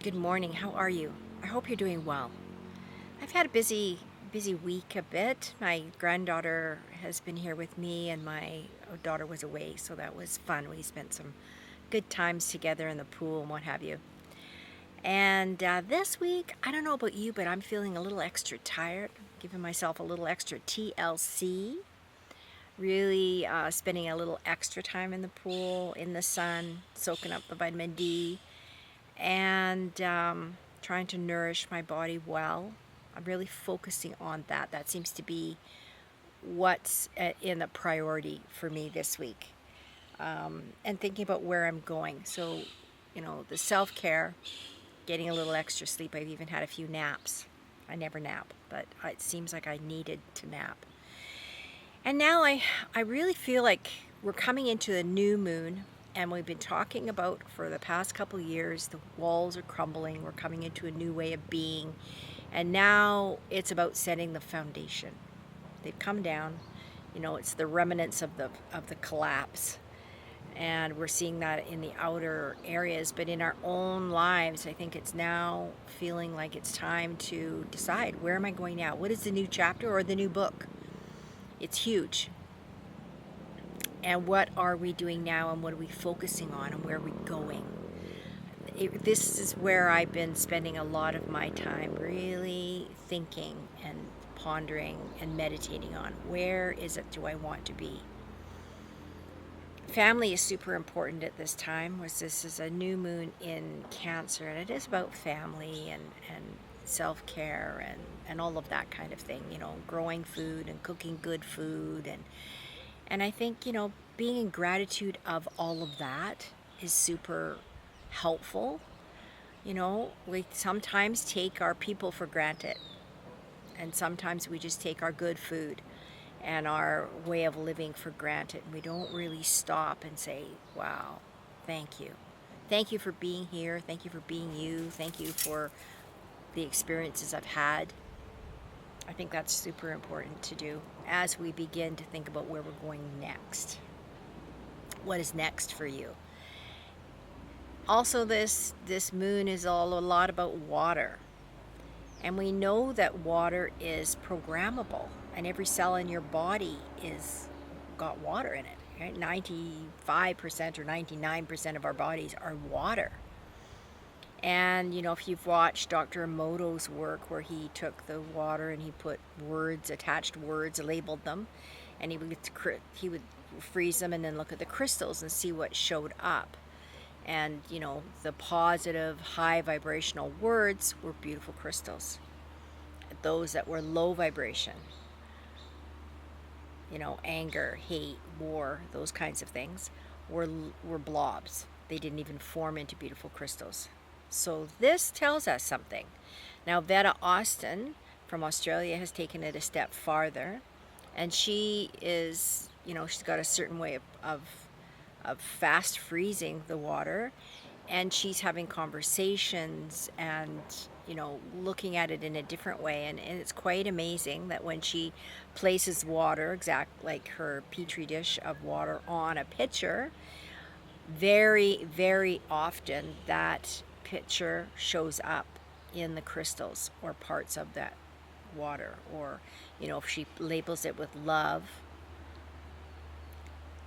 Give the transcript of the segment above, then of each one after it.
Good morning. How are you? I hope you're doing well. I've had a busy week a bit. My granddaughter has been here with me and my daughter was away, so that was fun. We spent some good times together in the pool and what have you. And this week, I don't know about you, but I'm feeling a little extra tired, giving myself a little extra TLC. Really spending a little extra time in the pool, in the sun, soaking up the vitamin D, and trying to nourish my body well. I'm really focusing on that. That seems to be what's in the priority for me this week. And thinking about where I'm going. So, the self care, getting a little extra sleep. I've even had a few naps. I never nap, but it seems like I needed to nap. And now I really feel like we're coming into a new moon, and we've been talking about for the past couple of years, the walls are crumbling, we're coming into a new way of being, and now it's about setting the foundation. They've come down, it's the remnants of the collapse, and we're seeing that in the outer areas, but in our own lives, I think it's now feeling like it's time to decide, where am I going now? What is the new chapter or the new book? It's huge. And what are we doing now, and what are we focusing on, and where are we going? This is where I've been spending a lot of my time really thinking and pondering and meditating on, where is it do I want to be? Family is super important at this time, as this is a new moon in Cancer, and it is about family and self-care and all of that kind of thing, growing food and cooking good food, and I think, being in gratitude of all of that is super helpful. We sometimes take our people for granted, and sometimes we just take our good food and our way of living for granted. We don't really stop and say, wow, thank you. Thank you for being here. Thank you for being you. Thank you for the experiences I've had. I think that's super important to do as we begin to think about where we're going next. What is next for you? Also, this moon is a lot about water. And we know that water is programmable, and every cell in your body is got water in it. Right? 95% or 99% of our bodies are water. And if you've watched Dr. Emoto's work, where he took the water and he put attached words, labeled them, and he would freeze them and then look at the crystals and see what showed up. And the positive, high vibrational words were beautiful crystals. Those that were low vibration, anger, hate, war, those kinds of things, were blobs. They didn't even form into beautiful crystals. So this tells us something. Now, Veda Austin from Australia has taken it a step farther, and she is, she's got a certain way of fast freezing the water, and she's having conversations and looking at it in a different way, and it's quite amazing that when she places water, exact like her petri dish of water, on a pitcher, very, very often that pitcher shows up in the crystals or parts of that water. Or if she labels it with love,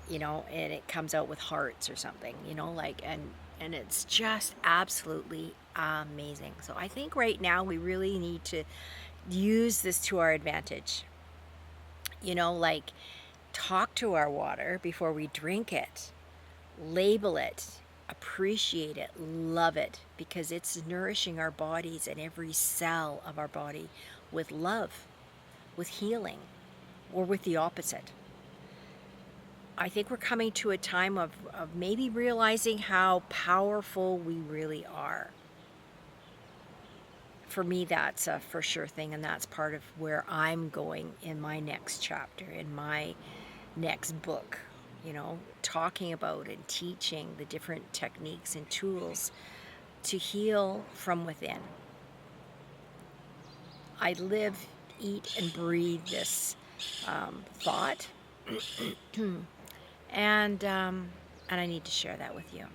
and it comes out with hearts or something, and it's just absolutely amazing. So I think right now we really need to use this to our advantage. Talk to our water before we drink it, label it, appreciate it, love it, because it's nourishing our bodies and every cell of our body with love, with healing, or with the opposite. I think we're coming to a time of maybe realizing how powerful we really are. For me, that's a for sure thing, and that's part of where I'm going in my next chapter, in my next book. Talking about and teaching the different techniques and tools to heal from within. I live, eat, and breathe this thought. And I need to share that with you.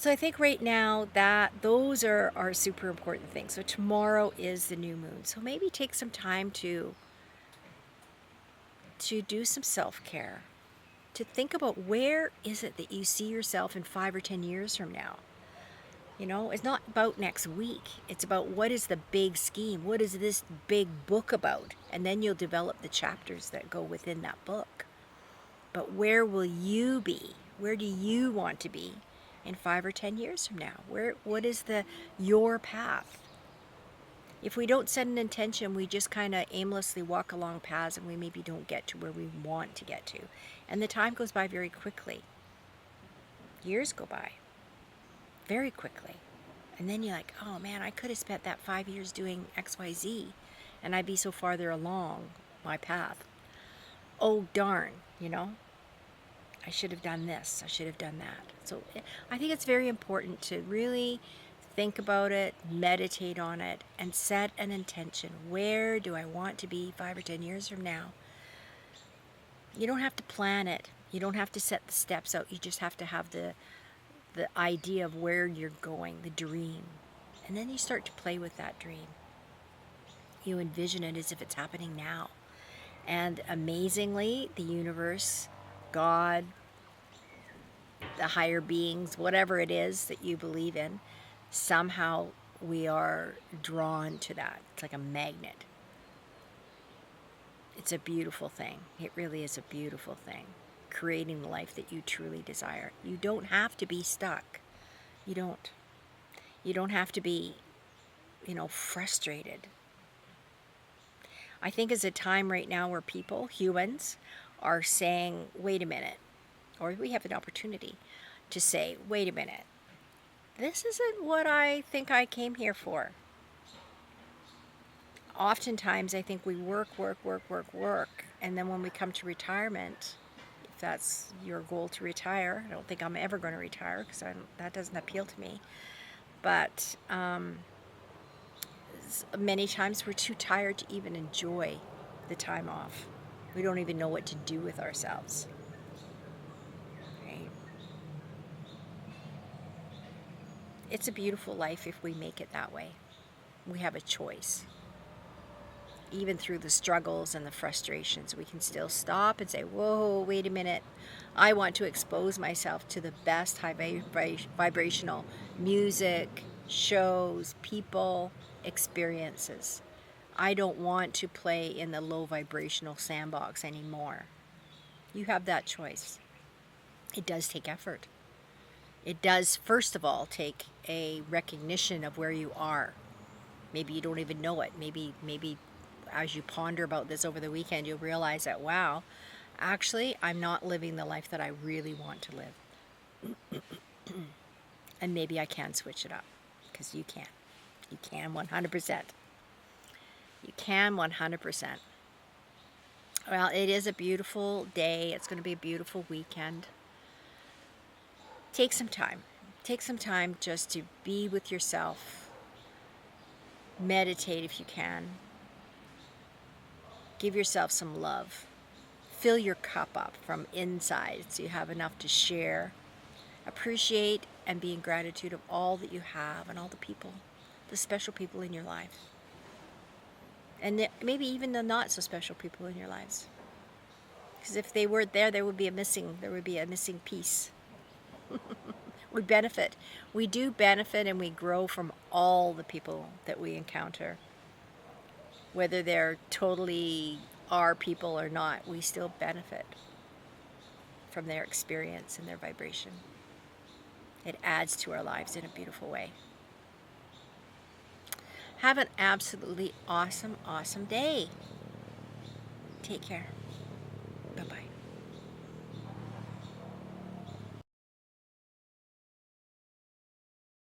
So I think right now that those are super important things. So tomorrow is the new moon. So maybe take some time to do some self-care, to think about where is it that you see yourself in 5 or 10 years from now. You know, it's not about next week. It's about what is the big scheme? What is this big book about? And then you'll develop the chapters that go within that book. But where will you be? Where do you want to be in 5 or 10 years from now? What is your path? If we don't set an intention, we just kind of aimlessly walk along paths and we maybe don't get to where we want to get to. And the time goes by very quickly. Years go by very quickly. And then you're like, oh man, I could have spent that 5 years doing XYZ and I'd be so farther along my path. Oh darn, I should have done this, I should have done that. So I think it's very important to really think about it, meditate on it, and set an intention. Where do I want to be 5 or 10 years from now? You don't have to plan it. You don't have to set the steps out. You just have to have the idea of where you're going, the dream. And then you start to play with that dream. You envision it as if it's happening now. And amazingly, the universe, God, the higher beings, whatever it is that you believe in, somehow we are drawn to that. It's like a magnet. It's a beautiful thing. It really is a beautiful thing. Creating the life that you truly desire. You don't have to be stuck. You don't. You don't have to be, frustrated. I think it's a time right now where people, humans, are saying, wait a minute, or we have an opportunity to say, wait a minute, this isn't what I think I came here for. Oftentimes, I think we work, and then when we come to retirement, if that's your goal to retire, I don't think I'm ever going to retire because that doesn't appeal to me, but many times we're too tired to even enjoy the time off. We don't even know what to do with ourselves. Right? It's a beautiful life if we make it that way. We have a choice. Even through the struggles and the frustrations, we can still stop and say, whoa, wait a minute. I want to expose myself to the best high vibrational music, shows, people, experiences. I don't want to play in the low vibrational sandbox anymore. You have that choice. It does take effort. It does, first of all, take a recognition of where you are. Maybe you don't even know it. Maybe as you ponder about this over the weekend, you'll realize that, wow, actually, I'm not living the life that I really want to live. And maybe I can switch it up, because you can. You can 100%. You can 100%. Well, it is a beautiful day. It's going to be a beautiful weekend. Take some time. Take some time just to be with yourself. Meditate if you can. Give yourself some love. Fill your cup up from inside so you have enough to share. Appreciate and be in gratitude of all that you have and all the people, the special people in your life. And maybe even the not so special people in your lives. Because if they weren't there, there would be a missing piece. We benefit. We do benefit and we grow from all the people that we encounter. Whether they're totally our people or not, we still benefit from their experience and their vibration. It adds to our lives in a beautiful way. Have an absolutely awesome, awesome day. Take care.